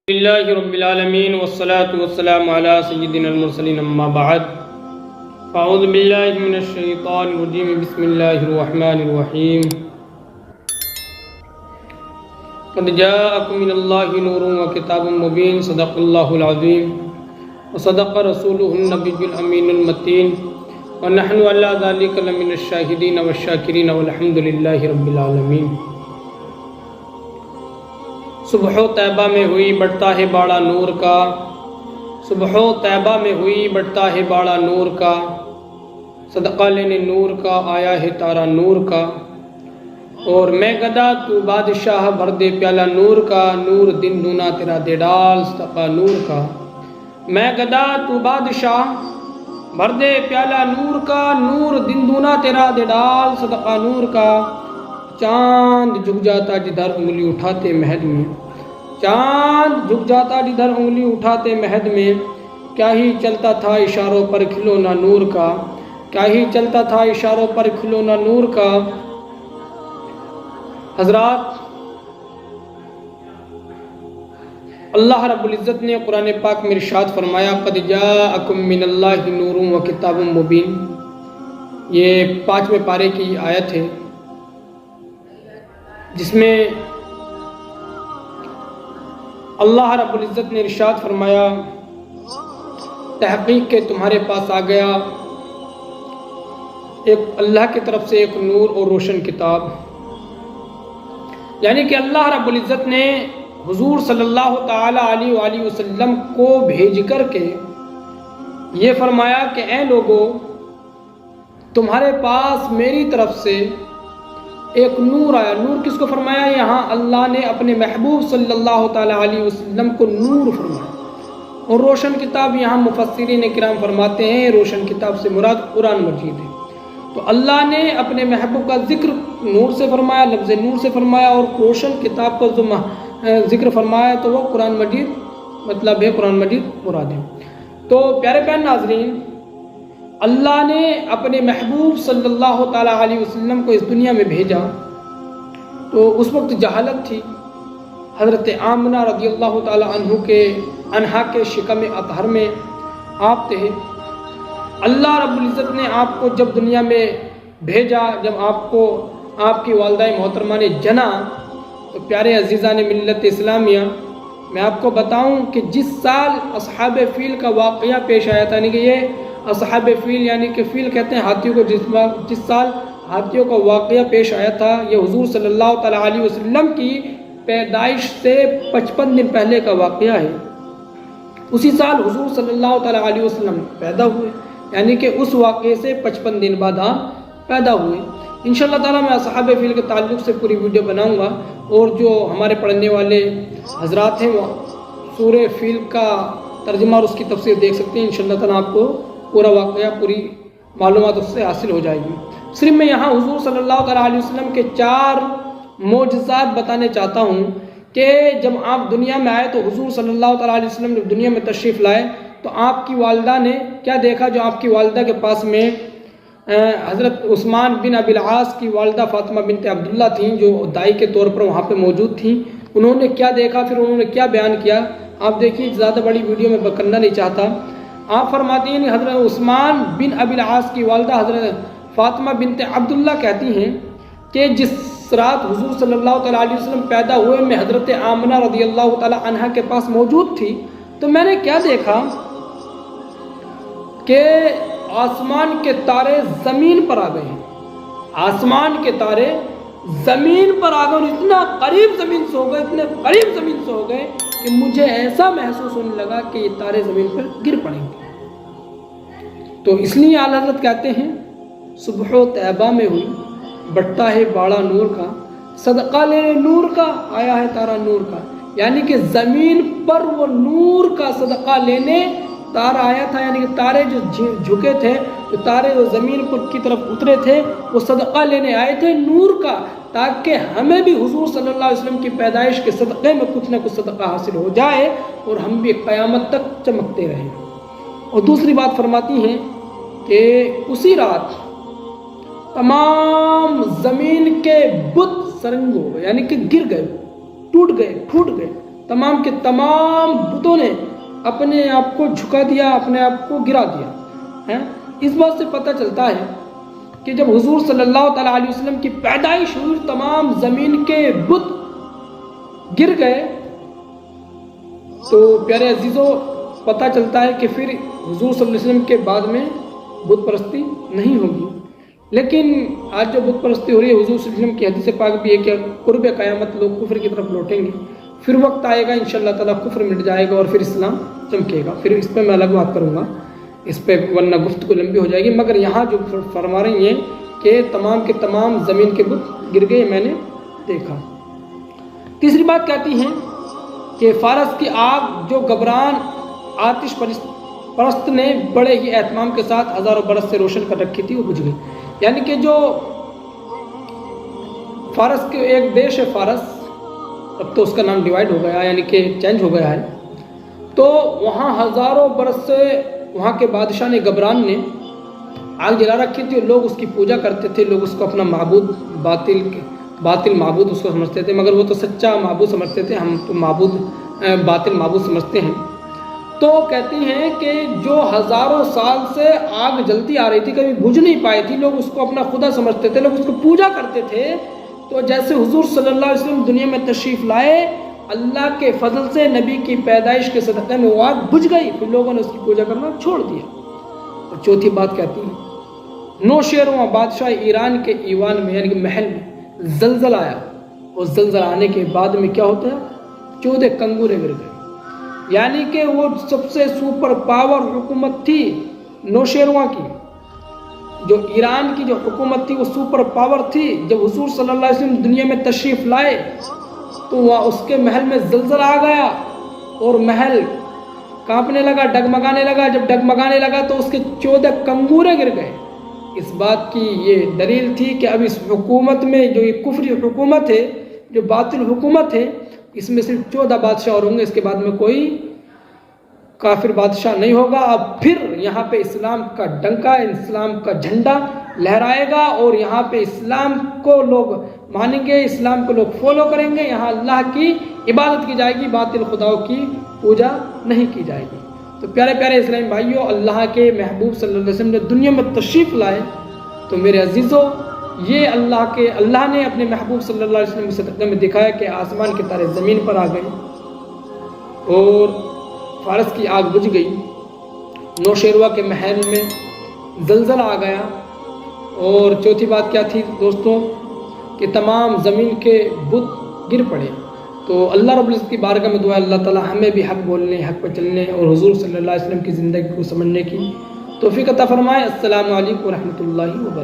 لله رب العالمين والصلاة والسلام على سيدنا المرسلين أما بعد فأعوذ بالله من الشيطان الرجيم بسم الله الرحمن الرحيم قد جاءكم من الله نور وكتاب مبين صدق الله العظيم وصدق رسوله النبي الأمين المتين ونحن على ذلك لمن الشاهدين والشاكرين والحمد لله رب العالمين۔ صبح و طیبہ میں ہوئی بڑھتا ہے باڑا نور کا، صبح و طیبہ میں ہوئی بڑھتا ہے باڑا نور کا، صدقہ لینے نور کا آیا ہے تارا نور کا، اور میں گدا تو بادشاہ بھر دے پیالہ نور کا، نور دن دونا تیرا دے ڈال صدقہ نور کا۔ میں گدا تو بادشاہ بھر دے پیالہ نور کا، نور دن دونا تیرا دے ڈال صدقہ نور کا۔ چاند جھک جاتا جدھر انگلی اٹھاتے مہد میں، چاند جھک جاتا جدھر انگلی اٹھاتے مہد میں، کیا ہی چلتا تھا اشاروں پر کھلونا نور کا، کیا ہی چلتا تھا اشاروں پر کھلونا نور کا۔ حضرات، اللہ رب العزت نے قرآن پاک میں ارشاد فرمایا قد جاءکم من اللہ نور و کتاب مبین، یہ 5ویں پارے کی آیت ہے جس میں اللہ رب العزت نے ارشاد فرمایا تحقیق کہ تمہارے پاس آ گیا ایک اللہ کی طرف سے ایک نور اور روشن کتاب، یعنی کہ اللہ رب العزت نے حضور صلی اللہ تعالی علیہ وآلہ وسلم کو بھیج کر کے یہ فرمایا کہ اے لوگو، تمہارے پاس میری طرف سے ایک نور آیا۔ نور کس کو فرمایا؟ یہاں اللہ نے اپنے محبوب صلی اللہ تعالی علیہ وسلم کو نور فرمایا، اور روشن کتاب یہاں مفسرین کرام فرماتے ہیں روشن کتاب سے مراد قرآن مجید ہے۔ تو اللہ نے اپنے محبوب کا ذکر نور سے فرمایا، لفظ نور سے فرمایا، اور روشن کتاب کا جو ذکر فرمایا تو وہ قرآن مجید مطلب ہے، قرآن مجید مراد ہے۔ تو پیارے پیارے ناظرین، اللہ نے اپنے محبوب صلی اللہ تعالی علیہ وسلم کو اس دنیا میں بھیجا تو اس وقت جہالت تھی۔ حضرت آمنہ رضی اللہ تعالی عنہا کے شکم اطہر میں آپ تھے۔ اللہ رب العزت نے آپ کو جب دنیا میں بھیجا، جب آپ کو آپ کی والدہ محترمہ نے جنا، تو پیارے عزیزان ملت اسلامیہ، میں آپ کو بتاؤں کہ جس سال اصحاب فیل کا واقعہ پیش آیا تھا، یعنی کہ یہ اصحاب فیل یعنی کہ فیل کہتے ہیں ہاتھیوں کو، جس سال ہاتھیوں کا واقعہ پیش آیا تھا، یہ حضور صلی اللہ تعالی علیہ وسلم کی پیدائش سے 55 دن پہلے کا واقعہ ہے۔ اسی سال حضور صلی اللہ تعالی علیہ وسلم پیدا ہوئے، یعنی کہ اس واقعے سے 55 دن بعد پیدا ہوئے۔ انشاءاللہ تعالی میں اصحاب فیل کے تعلق سے پوری ویڈیو بناؤں گا، اور جو ہمارے پڑھنے والے حضرات ہیں وہ سورہ فیل کا ترجمہ اور اس کی تفسیر دیکھ سکتے ہیں۔ انشاءاللہ تعالی آپ کو پورا واقعہ، پوری معلومات اس سے حاصل ہو جائے گی۔ صرف میں یہاں حضور صلی اللہ تعالی علیہ وسلم کے 4 معجزات بتانے چاہتا ہوں کہ جب آپ دنیا میں آئے تو حضور صلی اللہ تعالی علیہ وسلم جب دنیا میں تشریف لائے تو آپ کی والدہ نے کیا دیکھا؟ جو آپ کی والدہ کے پاس میں حضرت عثمان بن ابی العاص کی والدہ فاطمہ بنت عبداللہ تھیں، جو دائی کے طور پر وہاں پہ موجود تھیں، انہوں نے کیا دیکھا، پھر انہوں نے کیا بیان کیا، آپ دیکھیے۔ زیادہ بڑی ویڈیو میں کرنا نہیں چاہتا۔ آپ فرماتی ہیں حضرت عثمان بن ابی العاص کی والدہ حضرت فاطمہ بنت عبداللہ کہتی ہیں کہ جس رات حضور صلی اللہ تعالیٰ علیہ وسلم پیدا ہوئے میں حضرت آمنہ رضی اللہ تعالیٰ عنہا کے پاس موجود تھی، تو میں نے کیا دیکھا کہ آسمان کے تارے زمین پر آ گئے ہیں، آسمان کے تارے زمین پر آ گئے، اور اتنا قریب زمین سے ہو گئے، اتنے قریب زمین سے ہو گئے کہ مجھے ایسا محسوس ہونے لگا کہ یہ تارے زمین پر گر پڑیں گے۔ تو اس لیے اعلی حضرت کہتے ہیں صبح و طیبہ میں ہوئی بڑھتا ہے باڑا نور کا، صدقہ لینے نور کا آیا ہے تارا نور کا، یعنی کہ زمین پر وہ نور کا صدقہ لینے تارا آیا تھا، یعنی کہ تارے جو جھکے تھے، جو تارے جو زمین پر کی طرف اترے تھے، وہ صدقہ لینے آئے تھے نور کا، تاکہ ہمیں بھی حضور صلی اللہ علیہ وسلم کی پیدائش کے صدقے میں کچھ نہ کچھ صدقہ حاصل ہو جائے، اور ہم بھی قیامت تک چمکتے رہیں۔ اور دوسری بات فرماتی ہیں کہ اسی رات تمام زمین کے بت سرنگ ہو گئے، یعنی کہ گر گئے، ٹوٹ گئے، پھوٹ گئے، تمام کے تمام بتوں نے اپنے آپ کو جھکا دیا، اپنے آپ کو گرا دیا۔ اس بات سے پتہ چلتا ہے کہ جب حضور صلی اللہ تعالیٰ علیہ وسلم کی پیدائش ہوئی، تمام زمین کے بت گر گئے، تو پیارے عزیزوں پتہ چلتا ہے کہ پھر حضور صلی اللہ علیہ وسلم کے بعد میں بت پرستی نہیں ہوگی۔ لیکن آج جو بت پرستی ہو رہی ہے، حضور صلی اللہ علیہ وسلم کی حدیث پاک بھی ہے کہ قرب قیامت لوگ کفر کی طرف لوٹیں گے، پھر وقت آئے گا انشاءاللہ تعالیٰ کفر مٹ جائے گا اور پھر اسلام چمکے گا۔ پھر اس پہ میں الگ بات کروں گا، اس پہ ورنہ گفتگو لمبی ہو جائے گی، مگر یہاں جو فرما رہی ہیں کہ تمام کے تمام زمین کے بت گر گئے، میں نے دیکھا۔ تیسری بات کہتی ہیں کہ فارس کی آگ جو گبران آتش پرست نے بڑے ہی اہتمام کے ساتھ ہزاروں برس سے روشن کر رکھی تھی، وہ بجھ گئی۔ یعنی کہ جو فارس کے ایک دیش ہے فارس، اب تو اس کا نام ڈیوائیڈ ہو گیا، یعنی کہ چینج ہو گیا ہے، تو وہاں ہزاروں برس سے وہاں کے بادشاہ نے گبران نے آگ جلا رکھی تھی، اور لوگ اس کی پوجا کرتے تھے، لوگ اس کو اپنا معبود باطل معبود اس کو سمجھتے تھے، مگر وہ تو سچا معبود سمجھتے تھے، ہم تو باطل معبود سمجھتے ہیں۔ تو کہتی ہیں کہ جو ہزاروں سال سے آگ جلتی آ رہی تھی، کبھی بجھ نہیں پائی تھی، لوگ اس کو اپنا خدا سمجھتے تھے، لوگ اس کو پوجا کرتے تھے، تو جیسے حضور صلی اللہ علیہ وسلم دنیا میں تشریف لائے، اللہ کے فضل سے نبی کی پیدائش کے صدقے میں وہ آگ بجھ گئی، پھر لوگوں نے اس کی پوجا کرنا چھوڑ دیا۔ اور چوتھی بات کہتی ہے نوشیروان بادشاہ ایران کے ایوان میں یعنی کہ محل میں زلزلہ آیا، اور زلزلہ آنے کے بعد میں کیا ہوتا ہے، 14 کنگورے گر گئے۔ یعنی کہ وہ سب سے سپر پاور حکومت تھی نوشیروان کی، جو ایران کی جو حکومت تھی وہ سپر پاور تھی۔ جب حضور صلی اللہ علیہ وسلم دنیا میں تشریف لائے تو وہاں اس کے محل میں زلزلہ آ گیا، اور محل کانپنے لگا، ڈگمگانے لگا۔ جب ڈگمگانے لگا تو اس کے 14 کنگورے گر گئے۔ اس بات کی یہ دلیل تھی کہ اب اس حکومت میں جو یہ کفری حکومت ہے، جو باطل حکومت ہے، اس میں صرف 14 بادشاہ اور ہوں گے، اس کے بعد میں کوئی کافر بادشاہ نہیں ہوگا۔ اب پھر یہاں پہ اسلام کا ڈنکا، اسلام کا جھنڈا لہرائے گا، اور یہاں پہ اسلام کو لوگ مانیں گے، اسلام کو لوگ فالو کریں گے، یہاں اللہ کی عبادت کی جائے گی، باطل خداؤں کی پوجا نہیں کی جائے گی۔ تو پیارے پیارے اسلامی بھائیوں، اللہ کے محبوب صلی اللہ علیہ وسلم نے دنیا میں تشریف لائے، تو میرے عزیزوں یہ اللہ نے اپنے محبوب صلی اللہ علیہ وسلم کے صدقے میں دکھایا کہ آسمان کے تارے زمین پر آ گئے، اور فارس کی آگ بجھ گئی، نوشیروان کے محل میں زلزلہ آ گیا، اور چوتھی بات کیا تھی دوستوں کہ تمام زمین کے بت گر پڑے۔ تو اللہ رب العزت کی بارگاہ میں دعا ہے اللہ تعالی ہمیں بھی حق بولنے، حق پر چلنے اور حضور صلی اللہ علیہ وسلم کی زندگی کو سمجھنے کی توفیق عطا فرمائے۔ السلام علیکم ورحمۃ اللہ وبرکاتہ۔